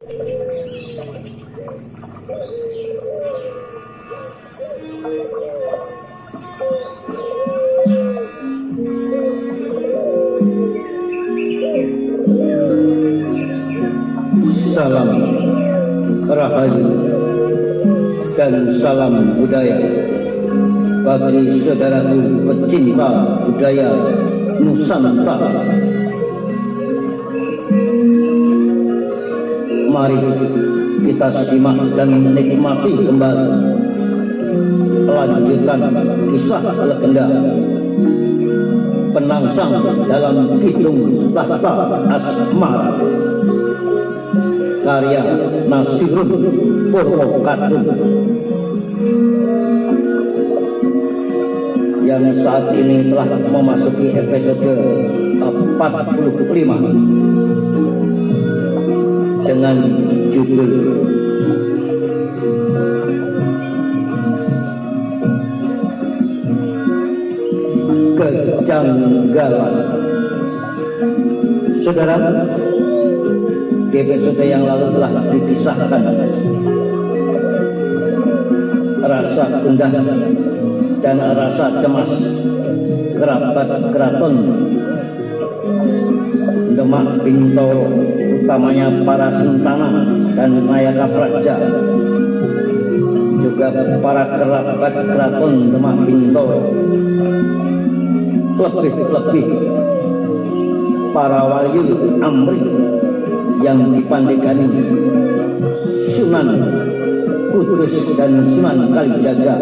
Salam rahayu dan salam budaya bagi saudaraku pecinta budaya Nusantara. Mari kita simak dan nikmati kembali lanjutan kisah legenda penangsang dalam Kidung Tahta Asmara karya Nasirun Purwokadung yang saat ini telah memasuki episode 45 dengan judul Kejanggalan. Saudara, di episode yang lalu telah dikisahkan rasa gundah dan rasa cemas kerabat keraton Demak Bintoro, utamanya para Sentana dan Nayaka Praja, juga para kerabat keraton Demak Bintoro, lebih-lebih para wali amri yang dipandegani Sunan Kudus dan Sunan Kalijaga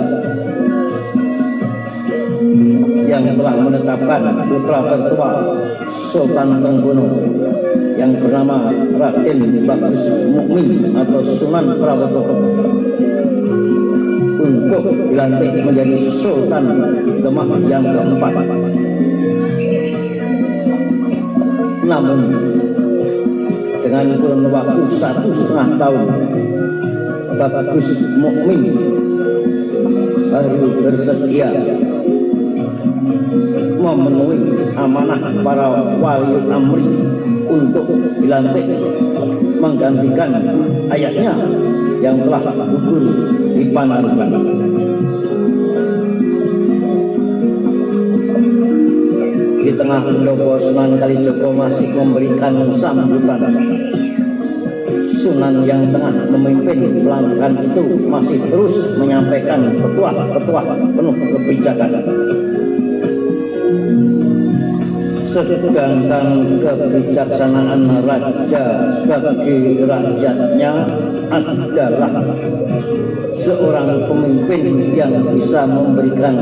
yang telah menetapkan putra tertua Sultan Trenggono yang bernama Raden Bagus Mukmin atau Sunan Prawoto untuk dilantik menjadi Sultan Demak yang keempat. Namun dengan kurun waktu 1,5 tahun, Bagus Mukmin baru bersedia memenuhi amanah para wali amri untuk dilantik menggantikan ayahnya yang telah gugur di Panarukan. Di tengah pendopo, Sunan Kalijogo masih memberikan sambutan. Sunan yang tengah memimpin pelantikan itu masih terus menyampaikan petuah-petuah penuh kebijakan. Sedangkan kebijaksanaan raja bagi rakyatnya adalah seorang pemimpin yang bisa memberikan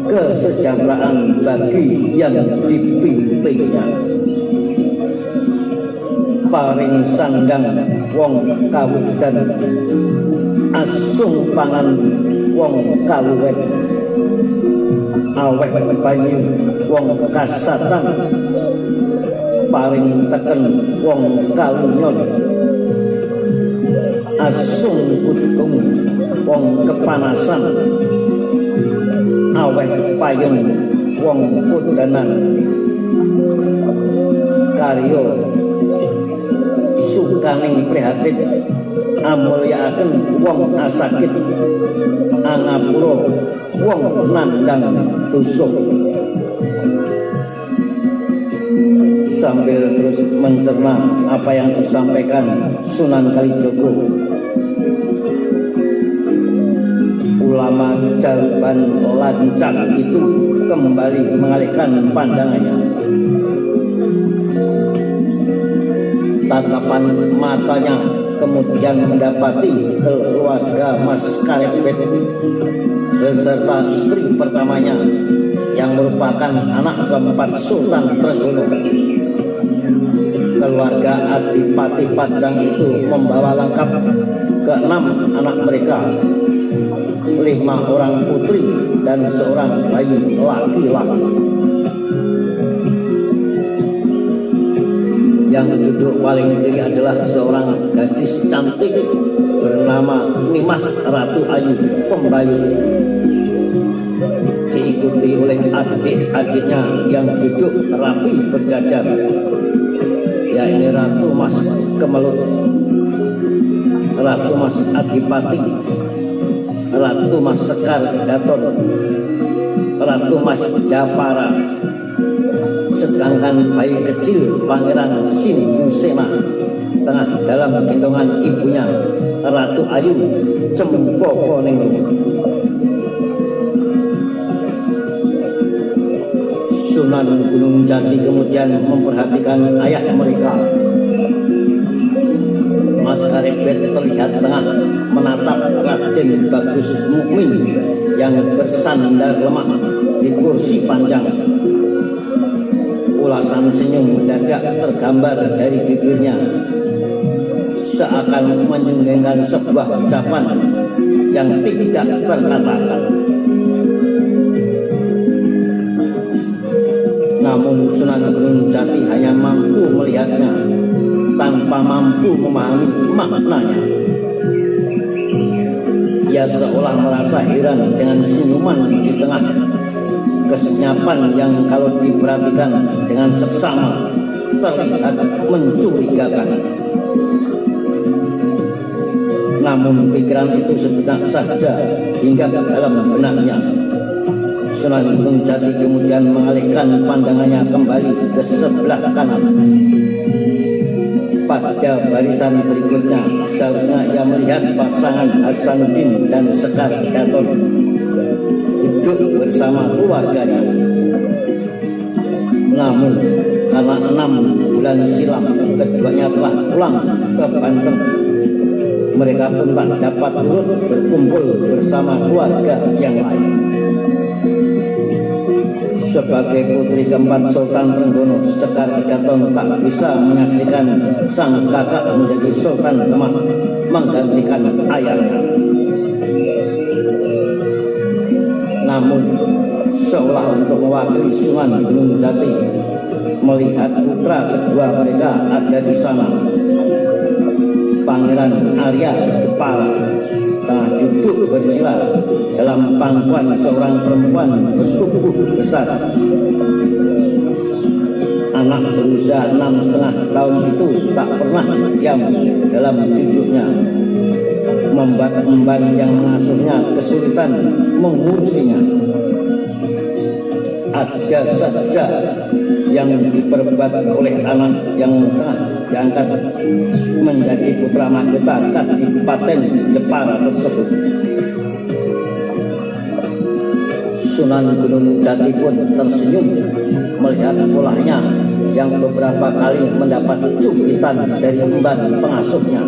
kesejahteraan bagi yang dipimpinnya. Paring sandang wong kawudan, asung pangan wong kaluwen, aweh banyu wong kasatan, paring teken wong kalunyon, asung kutung wong kepanasan, aweh payung wong kudanan, karyo sukaning prihatin amulyakaken wong asakit, angapura wong nandang tusuk. Sambil terus mencerna apa yang disampaikan Sunan Kalijogo, ulama Jalban Lancak itu kembali mengalihkan pandangannya. Tatapan matanya kemudian mendapati keluarga Mas Karebet beserta istri pertamanya yang merupakan anak keempat Sultan Trenggono. Keluarga Adipati Pajang itu membawa lengkap ke-6 anak mereka, 5 orang putri dan seorang bayi laki-laki. Yang duduk paling kiri adalah seorang gadis cantik bernama Nimas Ratu Ayu Pembayu, diikuti oleh adik-adiknya yang duduk rapi berjajar, yakni Ratu Mas Kemelut, Ratu Mas Adipati, Ratu Mas Sekar Gaton, Ratu Mas Japara, sedangkan bayi kecil Pangeran Sindusena tengah dalam gendongan ibunya Ratu Ayu Cempokoningrum. Sunan Gunung Jati kemudian memperhatikan ayah mereka. Mas Karebet terlihat tengah menatap Raden Bagus Mukmin yang bersandar lemah di kursi panjang. Ulasan senyum mendadak tergambar dari bibirnya, seakan menyunggengkan sebuah ucapan yang tidak terkatakan. Namun Sunan Gunung Jati hanya mampu melihatnya tanpa mampu memahami maknanya. Ia seolah merasa heran dengan senyuman di tengah kesenyapan yang kalau diperhatikan dengan seksama terlihat mencurigakan. Namun pikiran itu sebentar saja hinggap dalam benaknya. Sunan Gunung Jati kemudian mengalihkan pandangannya kembali ke sebelah kanan. Pada barisan berikutnya seharusnya ia melihat pasangan Hasanuddin dan Sekar Gaton duduk bersama keluarganya. Namun karena 6 bulan silam keduanya telah pulang ke Banten, mereka pun tak dapat turut berkumpul bersama keluarga yang lain. Sebagai putri keempat Sultan Trenggono, Sekar Gaton tak bisa menyaksikan sang kakak menjadi Sultan Demak menggantikan ayahnya. Namun seolah untuk mewakili Sunan Gunung Jati melihat putra kedua mereka ada di sana, Pangeran Arya Jepara tengah duduk bersila dalam pangkuan seorang perempuan bertubuh besar. Anak berusia 6,5 tahun itu tak pernah diam dalam duduknya, membuat emban yang mengasuhnya kesulitan mengurusinya. Ada saja yang diperbuat oleh anak yang tengah diangkat menjadi putra mahkota Kadipaten Jepara tersebut. Sunan Gunung Jati pun tersenyum melihat polanya yang beberapa kali mendapat cubitan dari emban pengasuhnya.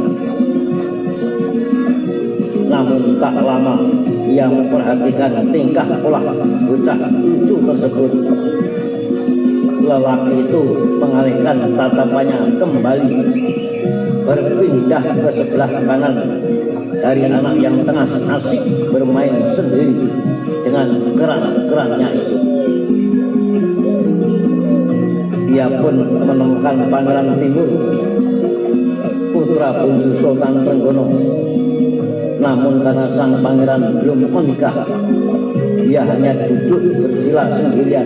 Namun tak lama ia memperhatikan tingkah pola bocah lucu tersebut. Lelaki itu mengalihkan tatapannya kembali, berpindah ke sebelah kanan dari anak yang tengah asik bermain sendiri dengan kerang-kerangnya itu. Dia pun menemukan Pangeran Timur, putra bungsu Sultan Trenggono. Namun karena sang pangeran belum menikah, ia hanya duduk bersila sendirian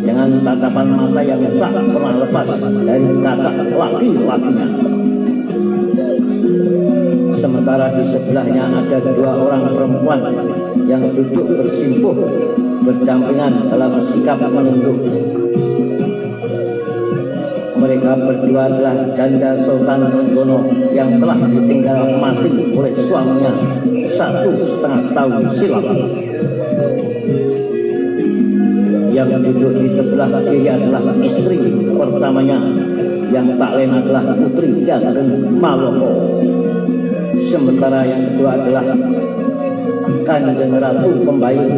dengan tatapan mata yang tak pernah lepas dari kakak laki-lakinya. Sementara di sebelahnya ada 2 orang perempuan yang duduk bersimpuh berdampingan dalam sikap menunduk. Mereka berdua adalah janda Sultan Trenggono yang telah ditinggal mati oleh suaminya 1,5 tahun silam. Yang duduk di sebelah kiri adalah istri pertamanya yang tak lain adalah Putri Ki Ageng Maloko. Sementara yang kedua adalah Kanjeng Ratu Pembayun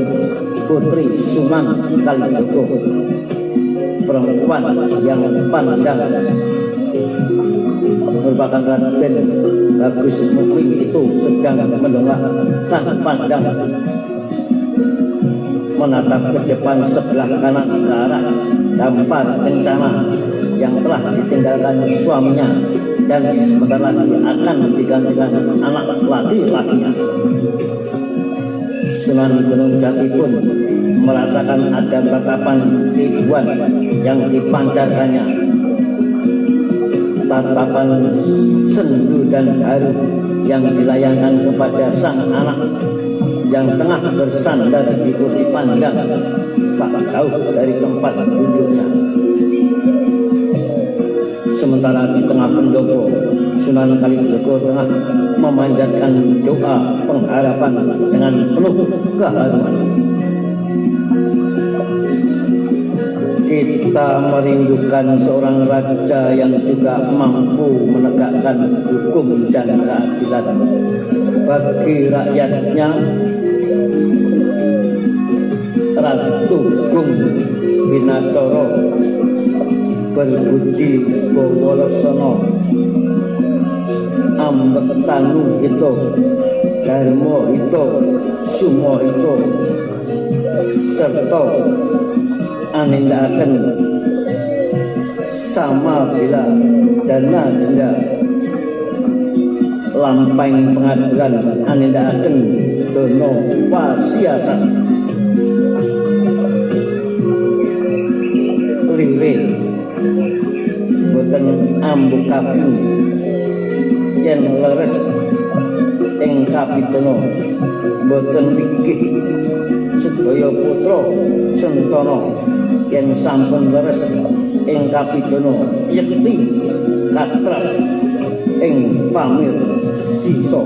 Putri Sunan Kalijogo, perempuan yang pandang. Merupakan Raden Bagus Mukmin itu sedang mendongakkan pandang menatap ke depan sebelah kanan ke arah Dampar Kencana yang telah ditinggalkan suaminya dan sebentar lagi akan digantikan anak laki-lakinya. Sunan Gunung Jati pun merasakan ada tatapan keibuan yang dipancarkannya. tatapan sendu dan haru yang dilayangkan kepada sang anak yang tengah bersandar di kursi panjang tak jauh dari tempat duduknya. Sementara di tengah pendopo, Sunan Kalijaga tengah memanjatkan doa pengharapan dengan penuh keharuan. Kita merindukan seorang raja yang juga mampu menegakkan hukum dan keadilan bagi rakyatnya. Ratu Gung Binathara berbudi Bawalaksana, Ambektanuh Hito, Dharma Hito, Sumo Hito, serta anindakaken sama bila dana denda lampahing pengadilan anindakaken dana wasiasan lire boten ambu kaping yen leres ing kapitana boten pikih sedaya putra Sentana yen sampun leres ing kapitana yekti katrap ing pamir sisa.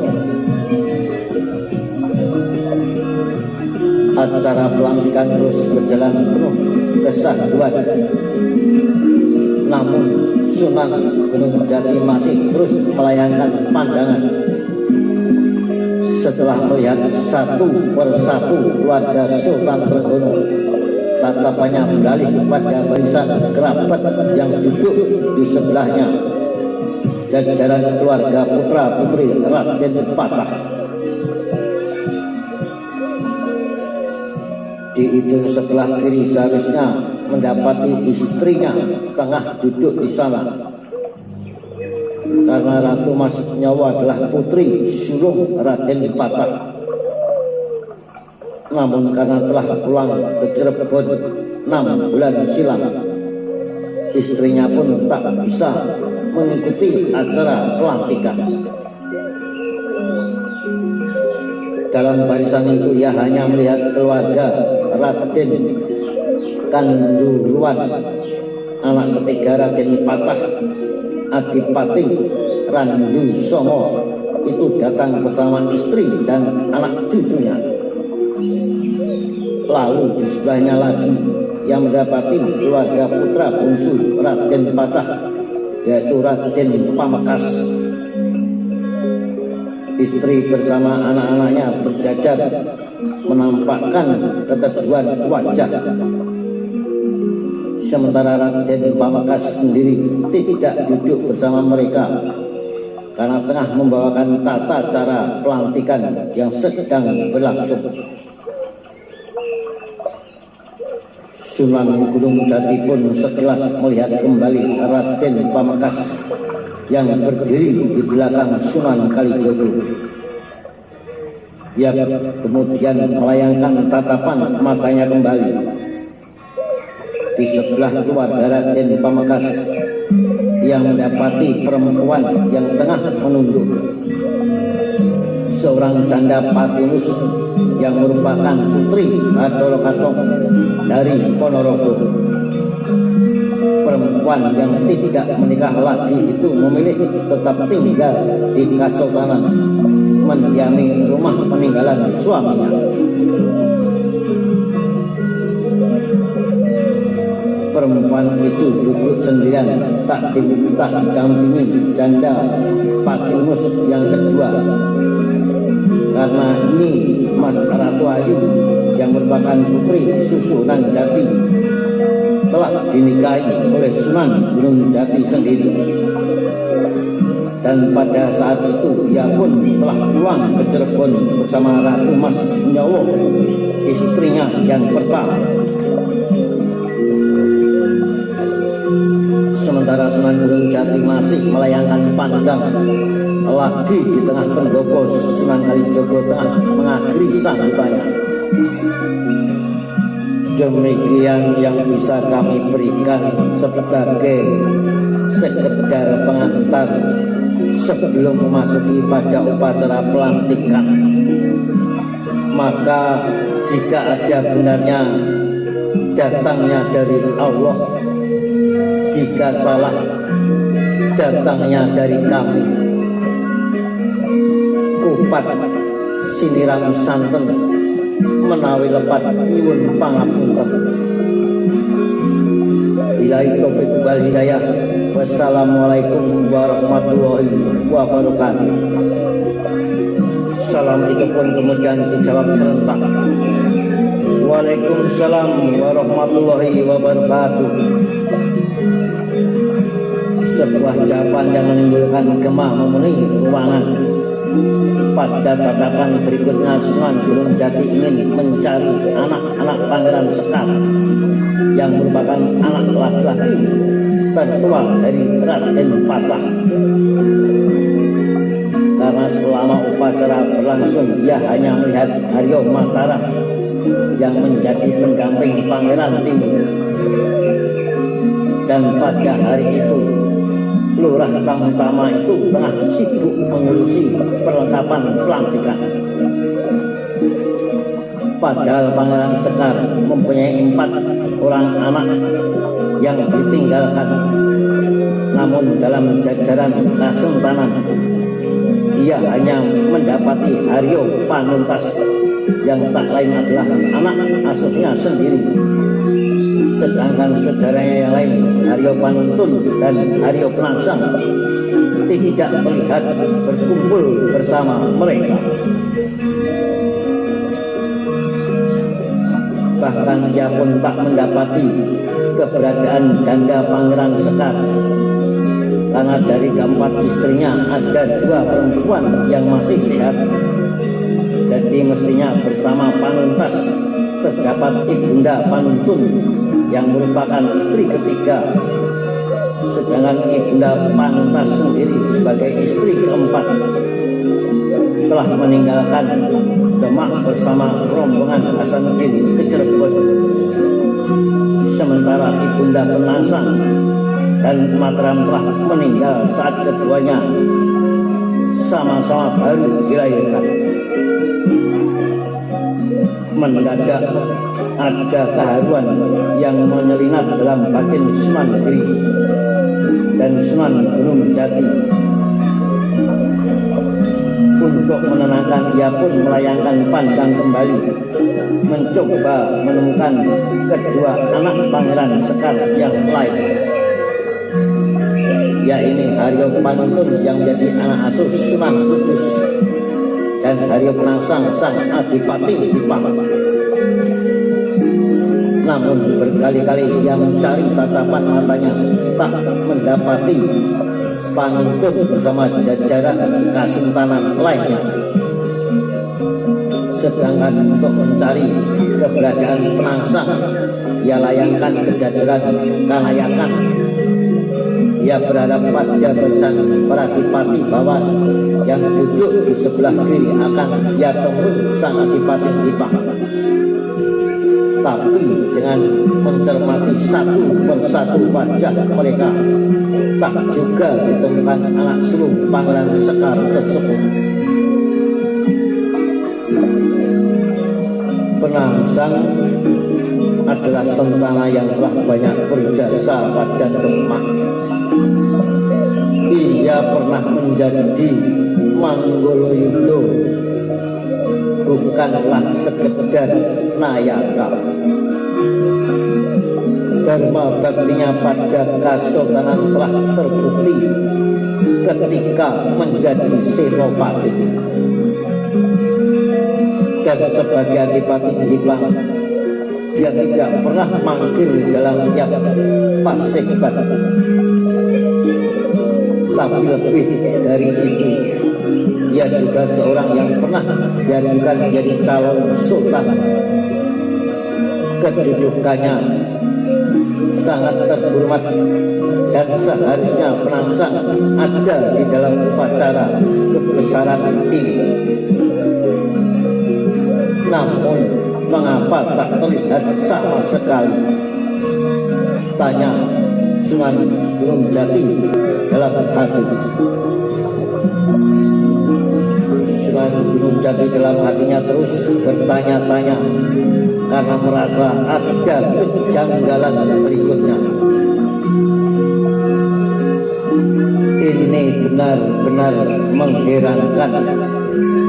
Acara pelantikan terus berjalan penuh kesahduan, namun Sunan Gunung Jati masih terus melayangkan pandangan. Setelah melihat satu persatu keluarga Sultan Trenggono, tatapannya beralih kepada barisan kerabat yang duduk di sebelahnya, jajaran keluarga putra-putri Raden Patah. Di ujung sebelah kiri seharusnya mendapati istrinya tengah duduk di sana. Karena Ratu Mas Nyawa adalah putri sulung Raden Patah. Namun karena telah pulang ke Cirebon 6 bulan silam, istrinya pun tak bisa mengikuti acara pelantikan. Dalam barisan itu ia hanya melihat keluarga Raden Kanduruan, anak ketiga Raden Patah, Adipati Randu Songo itu datang bersama istri dan anak cucunya. Lalu di sebelahnya lagi yang mendapati keluarga putra bungsu Raden Patah, yaitu Raden Pamekasan. Istri bersama anak-anaknya berjajar menampakkan keteduhan wajah. Sementara Raden Pamekasan sendiri tidak duduk bersama mereka karena tengah membawakan tata cara pelantikan yang sedang berlangsung. Sunan Gunung Jati pun sekilas melihat kembali Raden Pamekasan yang berdiri di belakang Sunan Kalijaga. Ia kemudian melayangkan tatapan matanya kembali di sebelah keluarga Raden Pamekasan yang mendapati perempuan yang tengah menunduk, seorang janda Patinus yang merupakan putri Bathara Kasong dari Ponorogo. Perempuan yang tidak menikah lagi itu memilih tetap tinggal di Kasultanan, mendiami rumah peninggalan suaminya. Perempuan itu duduk sendirian, tak didampingi janda Patinus yang kedua, karena ini Mas Ratu Ayu yang merupakan putri Susunan Jati telah dinikahi oleh Sunan Gunung Jati sendiri. Dan pada saat itu ia pun telah pulang ke Cirebon bersama Ratu Mas Nyawa, istrinya yang pertama. Sementara Sunan Gunung Jati masih melayangkan pandang lagi di tengah pendopo, Sunan Kalijaga tengah mengakhiri sambutannya. Demikian yang bisa kami berikan sebagai sekedar sekadar pengantar sebelum memasuki pada upacara pelantikan. Maka jika ada benarnya datangnya dari Allah, jika salah datangnya dari kami. Kupat siniram santen menawi lepat nyuwun pangapunten. Billahi taufik wal hidayah. Wassalamualaikum warahmatullahi wabarakatuh. Salam itu pun kemudian dijawab serentak. Waalaikumsalam warahmatullahi wabarakatuh. Sebuah jawaban yang menimbulkan gema memenuhi ruangan. Pada tatapan berikutnya Sunan Gunung Jati ingin mencari anak-anak Pangeran Sekar yang merupakan anak laki-laki tertua dari Raden Patah. Karena selama upacara berlangsung ia hanya melihat Haryo Mataram yang menjadi pendamping Pangeran Timur. Dan pada hari itu Lurah Tamtama itu tengah sibuk mengurusi perlengkapan pelantikan. Padahal Pangeran Sekar mempunyai 4 orang anak yang ditinggalkan. Namun dalam jajaran Kasentanan ia hanya mendapati Haryo Panuntas yang tak lain adalah anak asuhnya sendiri. Sedangkan saudaranya yang lain, Haryo Panuntun dan Haryo Penangsang, tidak terlihat berkumpul bersama mereka. Bahkan ia pun tak mendapati keberadaan janda Pangeran Sekar, karena dari keempat istrinya ada 2 perempuan yang masih sehat. Jadi mestinya bersama Panuntas terdapat Ibunda Panuntun yang merupakan istri ketiga, sedangkan Ibunda Panuntas sendiri sebagai istri keempat telah meninggalkan Demak bersama rombongan Hasanuddin ke Cirebon. Sementara Ibunda Penangsang dan Mataram telah meninggal saat keduanya sama-sama baru dilahirkan. Mendadak ada keharuan yang menyelinap dalam batin Sunan Giri dan Sunan Gunung Jati. Untuk menenangkan ia pun melayangkan pandang kembali, mencoba menemukan kedua anak Pangeran Sekar yang lain, yaitu Haryo Panuntun yang menjadi anak asuh Sunan Kudus dan Haryo Penangsang sang Adipati Jipang. Namun berkali-kali ia mencari tatapan matanya, tak mendapati Panuntun bersama jajaran Kasentanan lainnya. Sedangkan untuk mencari keberadaan Penangsang, ia layangkan ke jajaran Kanayakan. Ia berharap pada besan para Adipati Bawan yang duduk di sebelah kiri akan ia temui sang Adipati Jipang. Tapi dengan mencermati satu persatu wajah mereka, tak juga ditemukan anak sulung Pangeran Sekar tersebut. Penangsang adalah sentana yang telah banyak berjasa pada Demak. Ia pernah menjadi Manggoloyudo, bukanlah sekedar nayaka. Dharma baktinya pada Kasultanan telah terbukti ketika menjadi Senopati. Dan sebagai Adipati Jipang, dia tidak pernah mangkir dalam tiap paseban. Tapi lebih dari itu, ia juga seorang yang pernah diajukan menjadi calon sultan. Kedudukannya sangat terhormat dan seharusnya Penangsang ada di dalam upacara kebesaran ini. Namun mengapa tak terlihat sama sekali? Tanya Sunan Gunung Jati dalam hati. Sunan Gunung Jati dalam hatinya terus bertanya-tanya karena merasa ada kejanggalan berikutnya. Ini benar-benar mengherankan.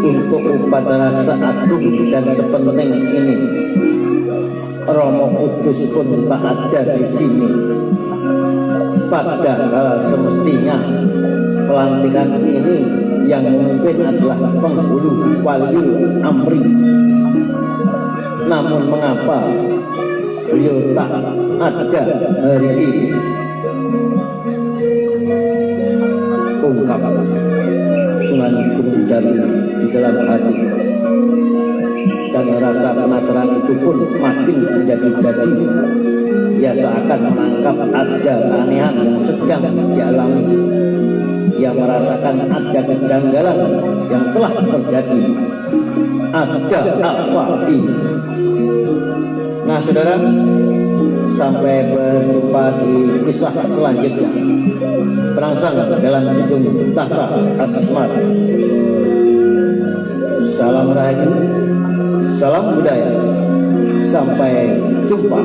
Untuk upacara seagung dan sepenting ini, Romo Kudus pun tak ada di sini. Padahal semestinya pelantikan ini yang memimpin adalah penghulu Waliul Amri. Namun mengapa beliau tak ada hari ini? Ungkap Sunan Gunung Jati di dalam hati, dan rasa penasaran itu pun makin menjadi-jadi. Ia seakan menangkap ada keanehan yang sedang dialami. Ia merasakan ada kejanggalan yang telah terjadi. Ada apa ini? Nah saudara, sampai berjumpa di kisah selanjutnya. Perangsang dalam Kidung Tahta Asmara. Salam Rahayu, salam budaya. Sampai jumpa.